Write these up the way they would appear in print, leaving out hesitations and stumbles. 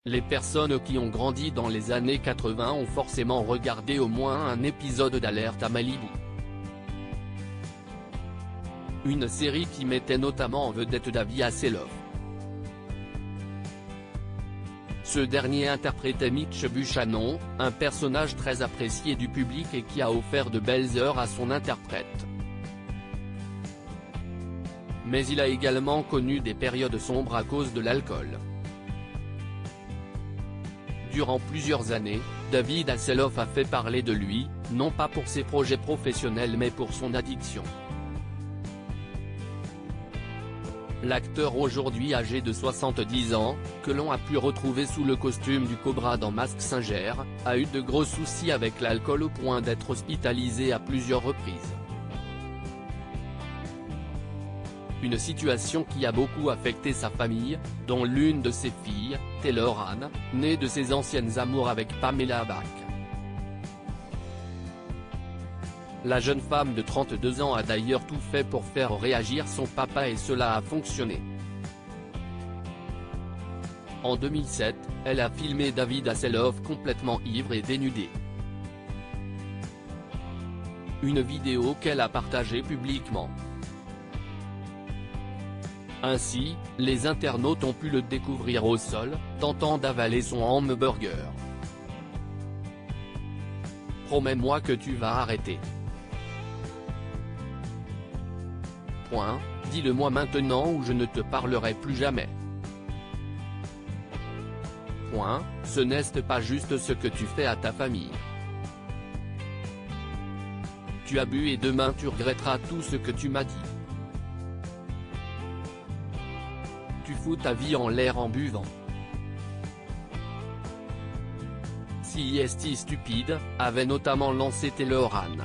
Les personnes qui ont grandi dans les années 80 ont forcément regardé au moins un épisode d'Alerte à Malibu. Une série qui mettait notamment en vedette David Hasselhoff. Ce dernier interprétait Mitch Buchanan, un personnage très apprécié du public et qui a offert de belles heures à son interprète. Mais il a également connu des périodes sombres à cause de l'alcool. Durant plusieurs années, David Hasselhoff a fait parler de lui, non pas pour ses projets professionnels mais pour son addiction. L'acteur aujourd'hui âgé de 70 ans, que l'on a pu retrouver sous le costume du Cobra dans Mask Singer, a eu de gros soucis avec l'alcool au point d'être hospitalisé à plusieurs reprises. Une situation qui a beaucoup affecté sa famille, dont l'une de ses filles, Taylor Ann, née de ses anciennes amours avec Pamela Bach. La jeune femme de 32 ans a d'ailleurs tout fait pour faire réagir son papa et cela a fonctionné. En 2007, elle a filmé David Hasselhoff complètement ivre et dénudé. Une vidéo qu'elle a partagée publiquement. Ainsi, les internautes ont pu le découvrir au sol, tentant d'avaler son hamburger. Promets-moi que tu vas arrêter. Dis-le-moi maintenant ou je ne te parlerai plus jamais. Ce n'est pas juste ce que tu fais à ta famille. Tu as bu et demain tu regretteras tout ce que tu m'as dit. Tu fous ta vie en l'air en buvant. Si est stupide, avait notamment lancé Taylor Ann.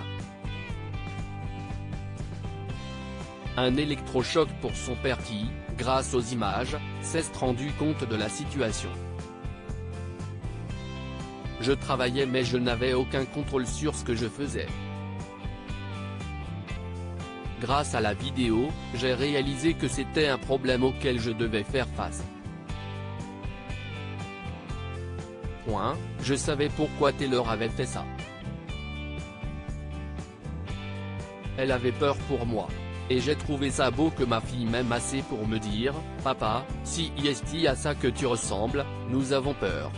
Un électrochoc pour son père qui, grâce aux images, s'est rendu compte de la situation. Je travaillais mais je n'avais aucun contrôle sur ce que je faisais. Grâce à la vidéo, j'ai réalisé que c'était un problème auquel je devais faire face. Je savais pourquoi Taylor avait fait ça. Elle avait peur pour moi. Et j'ai trouvé ça beau que ma fille m'aime assez pour me dire, « Papa, si est à ça que tu ressembles, nous avons peur. »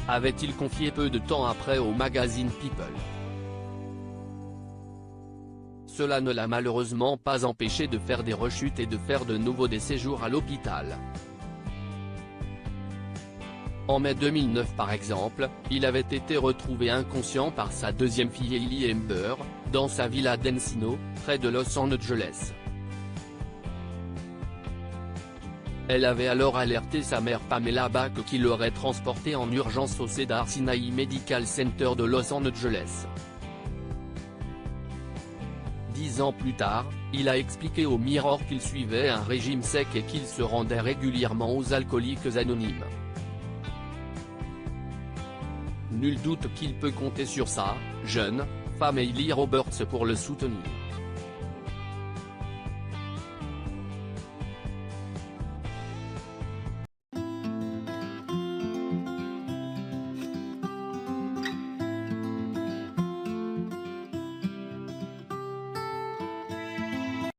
Avait-il confié peu de temps après au magazine People. Cela ne l'a malheureusement pas empêché de faire des rechutes et de faire de nouveau des séjours à l'hôpital. En mai 2009 par exemple, il avait été retrouvé inconscient par sa deuxième fille Hailey Amber, dans sa villa d'Encino, près de Los Angeles. Elle avait alors alerté sa mère Pamela Bach qui l'aurait transporté en urgence au Cedars-Sinai Medical Center de Los Angeles. 10 ans plus tard, il a expliqué au Mirror qu'il suivait un régime sec et qu'il se rendait régulièrement aux Alcooliques Anonymes. Nul doute qu'il peut compter sur sa jeune femme Hailey Roberts pour le soutenir.